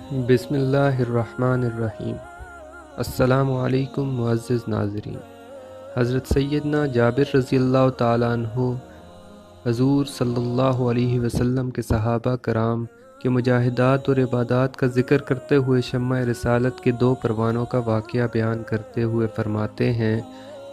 بسم اللہ الرحمن الرحیم۔ السلام علیکم معزز ناظرین۔ حضرت سیدنا جابر رضی اللہ تعالیٰ عنہ حضور صلی اللہ علیہ وسلم کے صحابہ کرام کے مجاہدات اور عبادات کا ذکر کرتے ہوئے شمع رسالت کے 2 پروانوں کا واقعہ بیان کرتے ہوئے فرماتے ہیں،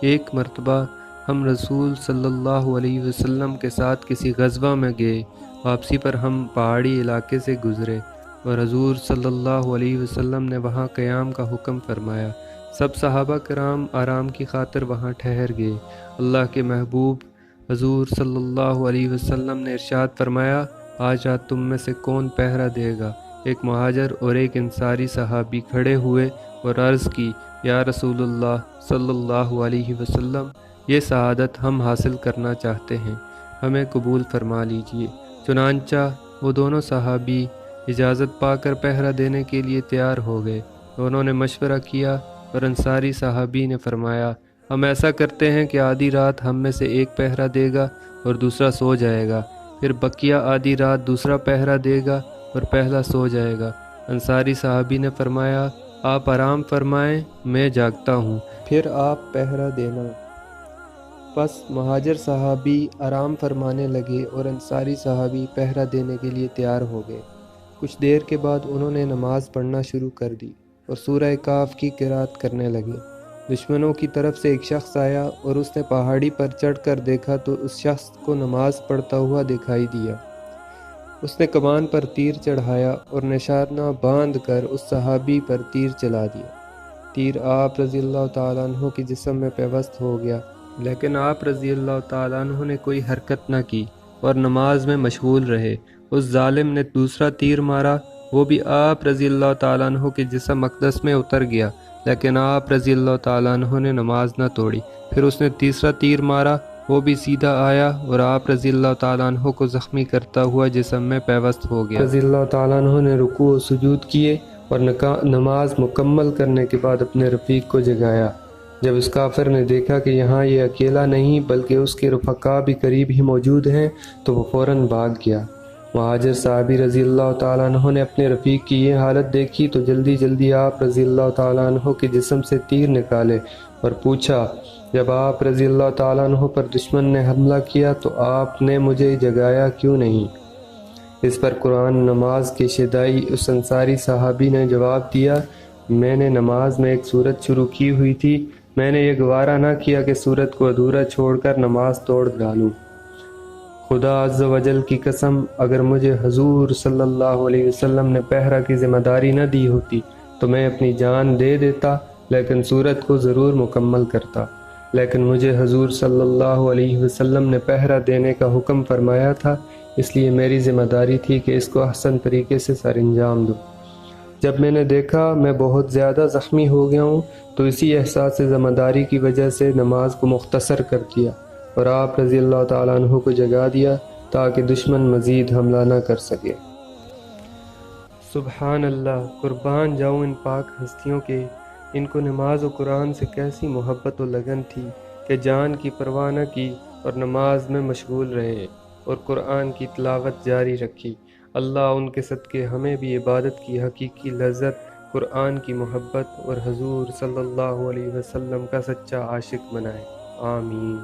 ایک مرتبہ ہم رسول صلی اللہ علیہ وسلم کے ساتھ کسی غزوہ میں گئے۔ واپسی پر ہم پہاڑی علاقے سے گزرے اور حضور صلی اللہ علیہ وسلم نے وہاں قیام کا حکم فرمایا۔ سب صحابہ کرام آرام کی خاطر وہاں ٹھہر گئے۔ اللہ کے محبوب حضور صلی اللہ علیہ وسلم نے ارشاد فرمایا، آج رات تم میں سے کون پہرا دے گا؟ ایک مہاجر اور ایک انصاری صحابی کھڑے ہوئے اور عرض کی، یا رسول اللہ صلی اللہ علیہ وسلم، یہ سعادت ہم حاصل کرنا چاہتے ہیں، ہمیں قبول فرما لیجئے۔ چنانچہ وہ دونوں صحابی اجازت پا کر پہرا دینے کے لیے تیار ہو گئے۔ انہوں نے مشورہ کیا اور انصاری صحابی نے فرمایا، ہم ایسا کرتے ہیں کہ آدھی رات ہم میں سے ایک پہرا دے گا اور دوسرا سو جائے گا، پھر بقیہ آدھی رات دوسرا پہرا دے گا اور پہلا سو جائے گا۔ انصاری صحابی نے فرمایا، آپ آرام فرمائیں، میں جاگتا ہوں، پھر آپ پہرا دینا۔ پس مہاجر صحابی آرام فرمانے لگے اور انصاری صحابی پہرا دینے کے لیے تیار ہو گئے۔ کچھ دیر کے بعد انہوں نے نماز پڑھنا شروع کر دی اور سورہ کہف کی قرأت کرنے لگے۔ دشمنوں کی طرف سے ایک شخص آیا اور اس نے پہاڑی پر چڑھ کر دیکھا تو اس شخص کو نماز پڑھتا ہوا دکھائی دیا۔ اس نے کمان پر تیر چڑھایا اور نشانہ باندھ کر اس صحابی پر تیر چلا دیا۔ تیر آپ رضی اللہ تعالیٰ عنہ کے جسم میں پیوست ہو گیا، لیکن آپ رضی اللہ تعالیٰ عنہ نے کوئی حرکت نہ کی اور نماز میں مشغول رہے۔ اس ظالم نے دوسرا تیر مارا، وہ بھی آپ رضی اللہ تعالیٰ عنہ کے جسم اقدس میں اتر گیا، لیکن آپ رضی اللہ تعالیٰ عنہ نے نماز نہ توڑی۔ پھر اس نے تیسرا تیر مارا، وہ بھی سیدھا آیا اور آپ رضی اللہ تعالیٰ عنہ کو زخمی کرتا ہوا جسم میں پیوست ہو گیا۔ رضی اللہ تعالیٰ عنہ نے رکوع و سجود کیے اور نماز مکمل کرنے کے بعد اپنے رفیق کو جگایا۔ جب اس کافر نے دیکھا کہ یہاں یہ اکیلا نہیں بلکہ اس کے رفقا بھی قریب ہی موجود ہیں تو وہ فوراً بھاگ گیا۔ مہاجر صحابی رضی اللہ تعالیٰ عنہ نے اپنے رفیق کی یہ حالت دیکھی تو جلدی جلدی آپ رضی اللہ تعالیٰ عنہ کے جسم سے تیر نکالے اور پوچھا، جب آپ رضی اللہ تعالیٰ عنہ پر دشمن نے حملہ کیا تو آپ نے مجھے جگایا کیوں نہیں؟ اس پر قرآن نماز کے شیدائی اس انصاری صحابی نے جواب دیا، میں نے نماز میں ایک سورت شروع کی ہوئی تھی، میں نے یہ گوارا نہ کیا کہ سورت کو ادھورا چھوڑ کر نماز توڑ ڈالوں۔ خدا عز و جل کی قسم، اگر مجھے حضور صلی اللہ علیہ وسلم نے پہرا کی ذمہ داری نہ دی ہوتی تو میں اپنی جان دے دیتا، لیکن سورت کو ضرور مکمل کرتا، لیکن مجھے حضور صلی اللہ علیہ وسلم نے پہرا دینے کا حکم فرمایا تھا، اس لیے میری ذمہ داری تھی کہ اس کو احسن طریقے سے سر انجام دوں۔ جب میں نے دیکھا میں بہت زیادہ زخمی ہو گیا ہوں تو اسی احساس ذمہ داری کی وجہ سے نماز کو مختصر کر دیا اور آپ رضی اللہ تعالیٰ عنہ کو جگا دیا تاکہ دشمن مزید حملہ نہ کر سکے۔ سبحان اللہ، قربان جاؤں ان پاک ہستیوں کے، ان کو نماز و قرآن سے کیسی محبت و لگن تھی کہ جان کی پرواہ نہ کی اور نماز میں مشغول رہے اور قرآن کی تلاوت جاری رکھی۔ اللہ ان کے صدقے ہمیں بھی عبادت کی حقیقی لذت، قرآن کی محبت اور حضور صلی اللہ علیہ وسلم کا سچا عاشق بنائے، آمین۔